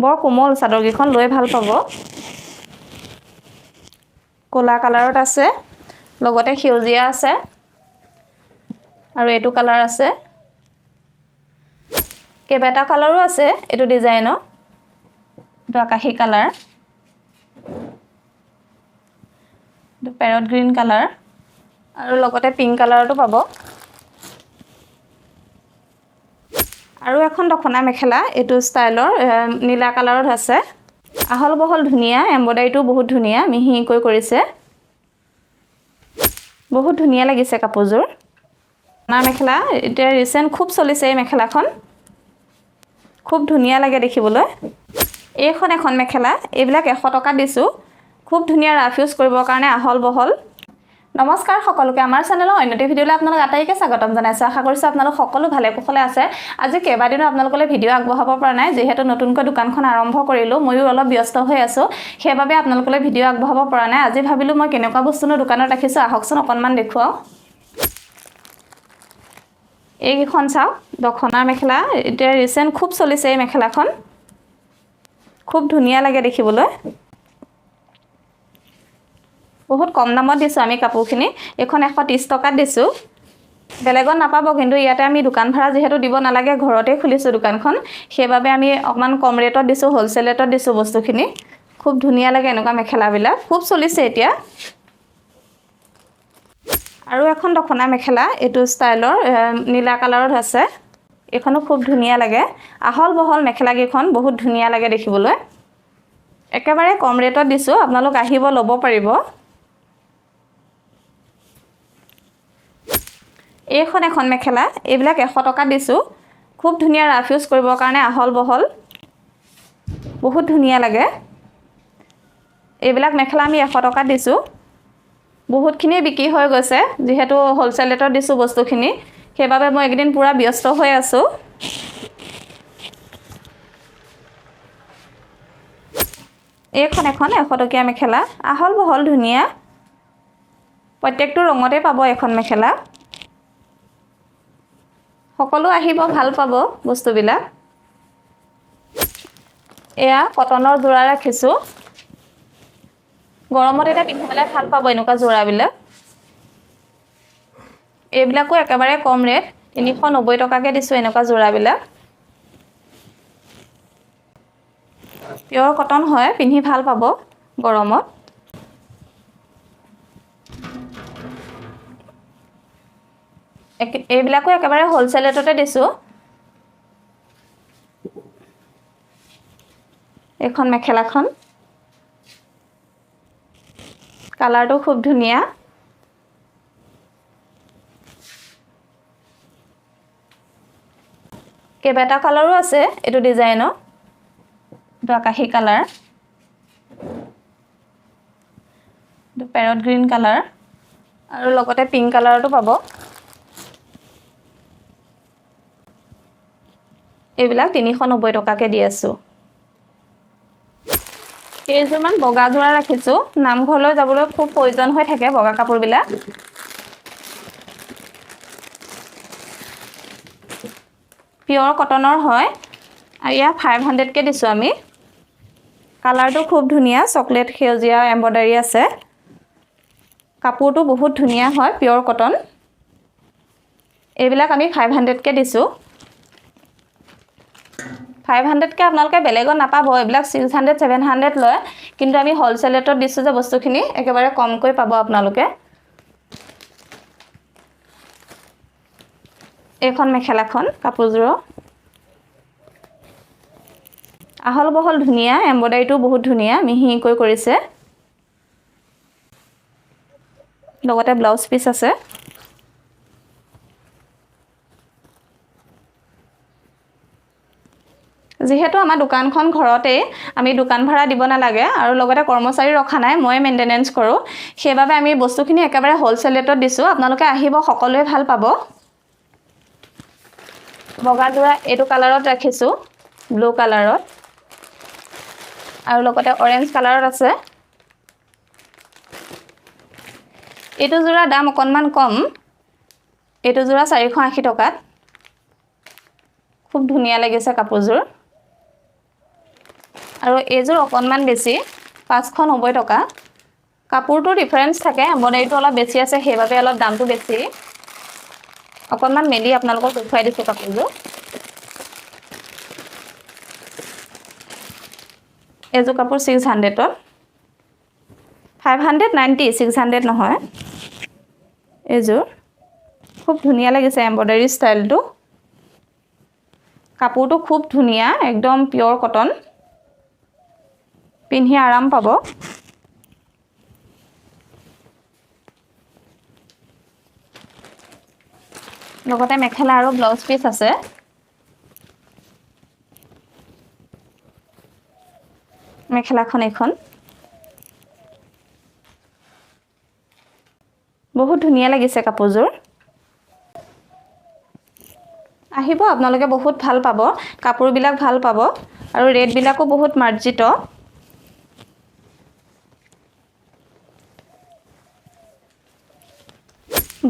বৰ কোমল চাদৰ কেইখন লৈ ভাল পাব কলা কালাৰত আছে লগতে সেউজীয়া আছে আৰু এটো কালাৰ আছে কেবেটা কালাৰো আছে এটো ডিজাইনৰ এটো আকাশী কালাৰ এটো প্যাৰট গ্ৰীন কালাৰ আৰু লগতে পিংক কালাৰটো পাব আৰু এখন দখনা মেখেলা এটো ষ্টাইলৰ নীলা কালাৰত আছে আহল বহল ধুনিয়া এমব্ৰয়ডাৰীটো বহুত ধুনিয়া মিহিকৈ কৰিছে বহুত ধুনিয়া লাগিছে কাপোৰযোৰ না মেখেলা এটা ৰিসেন্ট খুব চলিছে এই মেখেলাখন খুব ধুনিয়া লাগে দেখিবলৈ এইখন এখন মেখেলা এইবিলাক 100 টকা দিছো খুব ধুনিয়া ৰাফ ইউজ কৰিবৰ কাৰণে আহল বহল নমস্কাৰ সকলোকে আমাৰ চেনেলৰ অন্যটি ভিডিঅলৈ আপোনালোক আটাইকে স্বাগতম জনাইছো আশা কৰিছো আপোনালোক সকলো ভালে কুশলে আছে আজি কেইবাদিনো আপোনালোকলৈ ভিডিঅ আগবঢ়াব পৰা নাই যেহেতু নতুনকৈ দোকানখন আৰম্ভ কৰিলো ময়ো অলপ ব্যস্ত হৈ আছো সেইবাবে আপোনালোকলৈ ভিডিঅ আগবঢ়াব পৰা নাই আজি ভাবিলো মই কেনেকুৱা বস্তুনো দোকানত ৰাখিছো আহকচোন অকনমান দেখুৱাও এইখন চাও দখনা মেখেলা এটা ৰিসেন্ট খুব চলিছে এই মেখেলাখন খুব ধুনিয়া লাগে দেখিবলৈ বহুত কম দামত দিছো আমি কাপোৰখিনি এখন 130 টকাত দিছো বেলেগত নাপাব কিন্তু ইয়াতে আমি দোকান ভাড়া যেহেতু দিব নালাগে ঘৰতে খুলিছো দোকানখন সেইবাবে আমি অকমান কম ৰেটত দিছো হোলসেল ৰেটত দিছো বস্তুখিনি খুব ধুনিয়া লাগে এনেকুৱা মেখেলাবিলাক খুব চলিছে এতিয়া আৰু এখন দখনা মেখেলা এটো ষ্টাইলৰ নীলা কালাৰত আছে এখনো খুব ধুনিয়া লাগে আহল বহল মেখেলা কেইখন বহুত ধুনিয়া লাগে দেখিবলৈ একেবাৰে কম ৰেটত দিছো আপোনালোক আহিব লব পাৰিব এইখন এখন মেখেলা এইবিলাক 100 টকা দিছো খুব ধুনিয়া ৰাফ ইউজ কৰিবৰ কাৰণে আহল বহল বহুত ধুনিয়া লাগে এইবিলাক মেখেলা আমি 100 টকা দিছো বহুতখিনি বিক্ৰী হৈ গৈছে যেহেতু হোলসেল ৰেটত দিছো বস্তুখিনি সেইবাবে মই একদিন পুৰা ব্যস্ত হৈ আছো এইখন এখন 100 টকীয়া মেখেলা আহল বহল ধুনিয়া প্ৰত্যেকটো ৰঙতে পাব এখন মেখেলা সকলো আহিব ভাল পাব বস্তুবিলাক এয়া কটনৰ জোৰা ৰাখিছো গৰমত এটা পিন্ধিবলৈ ভাল পাব এনেকুৱা জোৰাবিলাক এইবিলাকো একেবাৰে কম ৰেট 390 টকাকে দিছো এনেকুৱা জোৰাবিলাক পিয়ৰ কটন হয় পিন্ধি ভাল পাব গৰমত এইবিলাকো একেবাৰে হোলসেল ৰেটতে দিছো এখন মেখেলাখন কালাৰটো খুব ধুনিয়া কেবেটা কালাৰো আছে এটো ডিজাইনৰ এটো আকাশী কালাৰ এটো প্যাৰট গ্ৰীন কালাৰ আৰু লগতে পিংক কালাৰটো পাব এইবিলাক 390 টকাকে দি আছো কেইজোৰমান বগা জোৰা ৰাখিছো নামঘৰলৈ যাবলৈ খুব প্ৰয়োজন হৈ থাকে বগা কাপোৰবিলাক পিয়ৰ কটনৰ হয় আৰু ইয়া 500 কে দিছো আমি কালাৰটো খুব ধুনিয়া চকলেট সেউজীয়া এমব্ৰয়ডাৰী আছে কাপোৰটো বহুত ধুনিয়া হয় পিয়ৰ কটন এইবিলাক আমি 500 কে দিছো 500 কে আপোনালোকে বেলেগত নাপাব এইবিলাক 600 700 লয় কিন্তু আমি হোলসেল ৰেটত দিছো যে বস্তুখিনি একেবাৰে কমকৈ পাব আপোনালোকে এখন মেখেলাখন কাপোৰযোৰ আহল বহল ধুনিয়া এমব্ৰয়ডাৰীটো বহুত ধুনিয়া মিহিকৈ কৰিছে লগতে ব্লাউজ পিস আছে যেহেতু আমাৰ দোকানখন ঘৰতে আমি দোকান ভাড়া দিব নালাগে আৰু লগতে কৰ্মচাৰী ৰখা নাই মই মেইনটেনেন্স কৰো সেইবাবে আমি বস্তুখিনি একেবাৰে হোলসেল ৰেটত দিছো আপোনালোকে আহিব সকলোৱে ভাল পাব বগা জোৰা এটো কালাৰত ৰাখিছো ব্লু কালাৰত আৰু লগতে অৰেঞ্জ কালাৰত আছে এটো জোৰা দাম অকনমান কম এটো জোৰা 480 টকাত খুব ধুনিয়া লাগিছে কাপোৰযোৰ আৰু এইযোৰ অকণমান বেছি 590 টকা কাপোৰটো ডিফাৰেন্স থাকে এমব্ৰইডাৰীটো অলপ বেছি আছে সেইবাবে অলপ দামটো বেছি অকণমান মেলি আপোনালোকক দেখুৱাই দিছোঁ কাপোৰযোৰ এইযোৰ কাপোৰ 600ত 590 600 নহয় এইযোৰ খুব ধুনীয়া লাগিছে এমব্ৰইডাৰী ষ্টাইলটো কাপোৰটো খুব ধুনীয়া একদম পিয়ৰ কটন পিন্ধি আৰাম পাব লগতে মেখেলা আৰু ব্লাউজ পিস আছে মেখেলাখন এখন বহুত ধুনীয়া লাগিছে কাপোৰযোৰ আহিব আপোনালোকে বহুত ভাল পাব কাপোৰবিলাক ভাল পাব আৰু ৰেট বিলাকো বহুত মাৰ্জিত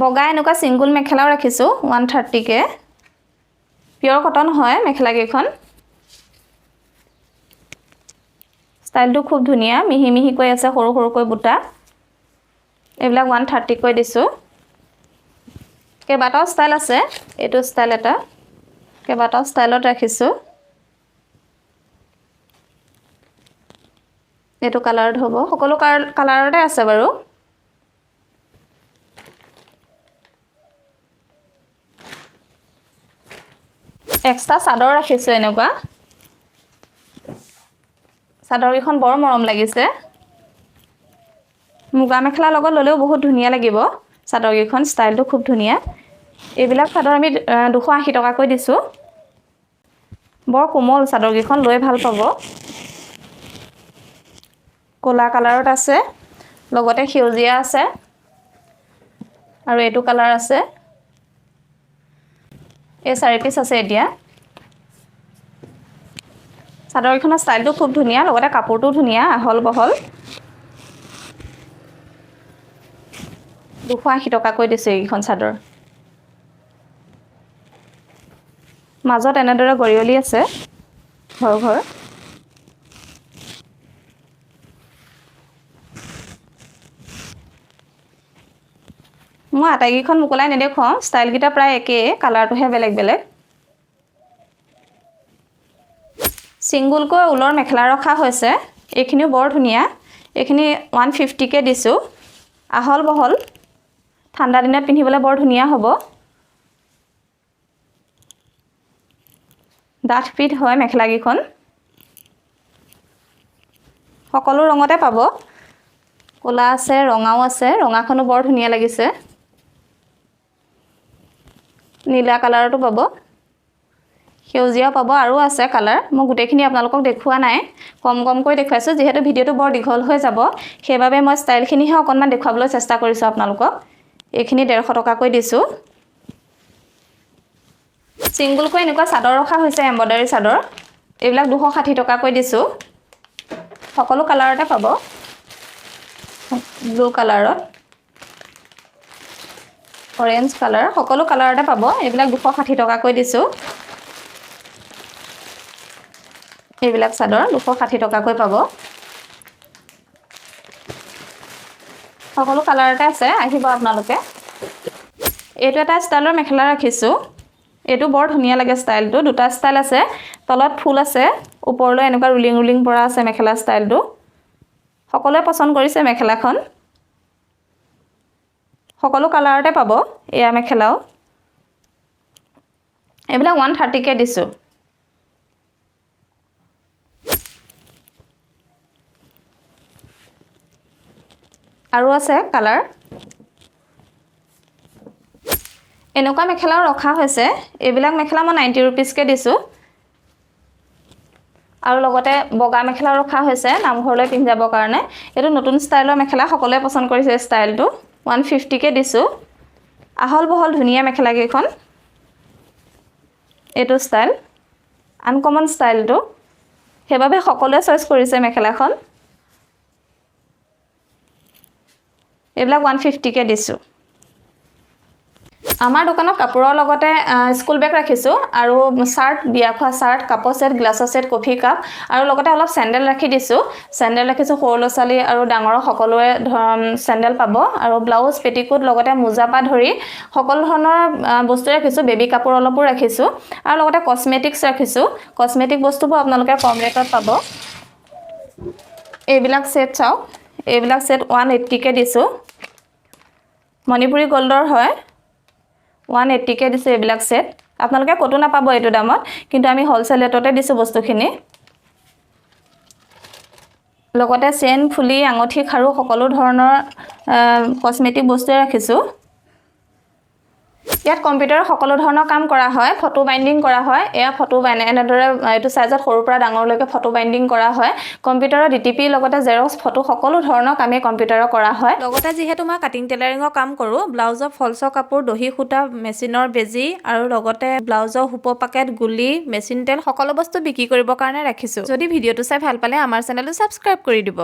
বগা এনেকুৱা সিঙ্গল মেখেলাও ৰাখিছো 130 কে পিয়ৰ কটন হয় মেখেলা কেখন ষ্টাইলটো খুব ধুনীয়া মিহি মিহি কৈ আছে সৰু সৰু কৈ বুটা এইবিলাক 130 কৈ দিছো কেবাটাও ষ্টাইল আছে এটো ষ্টাইল এটা কেবাটাও ষ্টাইলত ৰাখিছো এটো কালাৰত হ'ব সকলো কালাৰতে আছে বাৰু এক্সট্ৰা চাদৰ ৰাখিছো এনেকুৱা চাদৰ এখন বৰ মৰম লাগিছে মুগা মেখেলা লগত ললেও বহুত ধুনীয়া লাগিব চাদৰ এখন ষ্টাইলটো খুব ধুনীয়া এইবিলাক চাদৰ আমি 280 টকা কৈ দিছো বৰ কোমল চাদৰ কেখন লৈ ভাল পাব কলা কালাৰত আছে লগতে সেউজীয়া আছে আৰু এটো কালাৰ আছে এই চাৰি পিস আছে এতিয়া চাদৰ কেখনৰ ষ্টাইলটো খুব ধুনীয়া লগতে কাপোৰটো ধুনীয়া আহল বহল 280 টকা কৈ দিছে এইখন চাদৰ মাজত এনেদৰে গৰিয়লি আছে ঘৰ ঘৰ মই আটাইকেইখন মুকলাই নেদেখুৱাও ষ্টাইল কিটা প্ৰায় একে কালাৰটোহে বেলেগ বেলেগ সিঙ্গল কৈ উলৰ মেখেলা ৰখা হৈছে এইখিনিও বৰ ধুনীয়া এইখিনি 150 কে দিছো আহল বহল ঠাণ্ডা দিনত পিন্ধিবলৈ বৰ ধুনীয়া হ'ব ডাঠ পিঠ হয় মেখেলা কেখন সকলো ৰঙতে পাব কলা আছে ৰঙাও আছে ৰঙাখনো বৰ ধুনীয়া লাগিছে নীলা কালাৰটো পাব সেউজীয়া পাব আৰু আছে কালাৰ মই গুটেখিনি আপোনালোকক দেখুৱা নাই কম কম কৈ দেখাইছো যেহেতু ভিডিওটো বৰ দীঘল হৈ যাব সেইবাবে মই ষ্টাইলখিনিহে অকনমান দেখাবলৈ চেষ্টা কৰিছো আপোনালোকক এইখিনি 150 টকা কৈ দিছো সিঙ্গল কৈ এনেকুৱা চাদৰ ৰখা হৈছে এমব্ৰইডাৰী চাদৰ এইবিলাক 260 টকা কৈ দিছো সকলো কালাৰতে পাব ব্লু কালাৰত অৰেঞ্জ কালাৰ সকলো কালাৰতে পাব এইবিলাক 260 টকা কৈ দিছো এইবিলাক চাদৰ 260 টকা কৈ পাব সকলো কালাৰতে আছে আহিব আপোনালোকে এইটো এটা ষ্টাইলৰ মেখেলা ৰাখিছো এটো বৰ ধুনীয়া লাগে ষ্টাইলটো দুটা ষ্টাইল আছে তলত ফুল আছে ওপৰলৈ এনেকুৱা ৰুলিং ৰুলিং পৰা আছে মেখেলা ষ্টাইলটো সকলোৱে পছন্দ কৰিছে মেখেলাখন সকলো কালাৰতে পাব এয়া মেখেলাও এইবিলাক 130 কে দিছো আৰু আছে কালাৰ এনেকুৱা মেখেলাও ৰখা হৈছে এইবিলাক মেখেলা মই 90 रुपीस কে দিছো আৰু লগতে বগা মেখেলা ৰখা হৈছে নামঘৰলৈ পিন্ধাবৰ কাৰণে এটো নতুন ষ্টাইলৰ মেখেলা সকলোৱে পছন্দ কৰিছে ষ্টাইলটো 150 কে দিছো আহল বহল ধুনীয়া মেখেলা কেখন এটো ষ্টাইল আনকমন ষ্টাইলটো হেবাবে সকলোৱে চইচ কৰিছে মেখেলাখন এইবিলাক 150 কে দিছো আমাৰ দোকানত কাপোৰৰ লগতে স্কুল বেগ ৰাখিছোঁ আৰু চাৰ্ট, বিয়া খোৱা চাৰ্ট, কাপৰ ছেট, গ্লাছৰ ছেট, কফি কাপ আৰু লগতে অলপ চেণ্ডেল ৰাখি দিছোঁ। চেণ্ডেল ৰাখিছোঁ, সৰু ল'ৰা ছোৱালী আৰু ডাঙৰৰ সকলোৱে চেণ্ডেল পাব আৰু ব্লাউজ, পেটিকোট লগতে মোজা পৰা ধৰি সকলো ধৰণৰ বস্তু ৰাখিছোঁ। বেবী কাপোৰ অলপো ৰাখিছোঁ আৰু লগতে কছমেটিক্স ৰাখিছোঁ। কছমেটিক বস্তুবোৰ আপোনালোকে কম ৰেটত পাব। এইবিলাক ছেট চাওক, এইবিলাক ছেট 180কৈ দিছোঁ। মণিপুৰী গল্ডৰ হয়, 180কৈ দিছোঁ এইবিলাক ছেট। আপোনালোকে ক'তো নাপাব এইটো দামত, কিন্তু আমি হ'লচেল ৰেটতে দিছোঁ বস্তুখিনি। লগতে চেইন, ফুলি, আঙুঠি, খাৰু সকলো ধৰণৰ কছমেটিক বস্তুৱে ৰাখিছোঁ। ইয়াত কম্পিউটাৰৰ সকলো ধৰণৰ কাম কৰা হয়। ফটো বাইণ্ডিং কৰা হয়। এয়া ফটো এনেদৰে এইটো চাইজত সৰুৰ পৰা ডাঙৰলৈকে ফটো বাইণ্ডিং কৰা হয়। কম্পিউটাৰৰ DTP লগতে জেৰক্স, ফটো সকলো ধৰণৰ কামেই কম্পিউটাৰৰ কৰা হয়। লগতে যিহেতু মই কাটিং টেইলাৰিঙৰ কাম কৰোঁ, ব্লাউজৰ ফলছৰ কাপোৰ, দহি সূতা, মেচিনৰ বেজী আৰু লগতে ব্লাউজৰ হুপ পাকেট, গুলি, মেচিন তেল সকলো বস্তু বিক্ৰী কৰিবৰ কাৰণে ৰাখিছোঁ। যদি ভিডিঅ'টো চাই ভাল পালে আমাৰ চেনেলটো ছাবস্ক্ৰাইব কৰি দিব।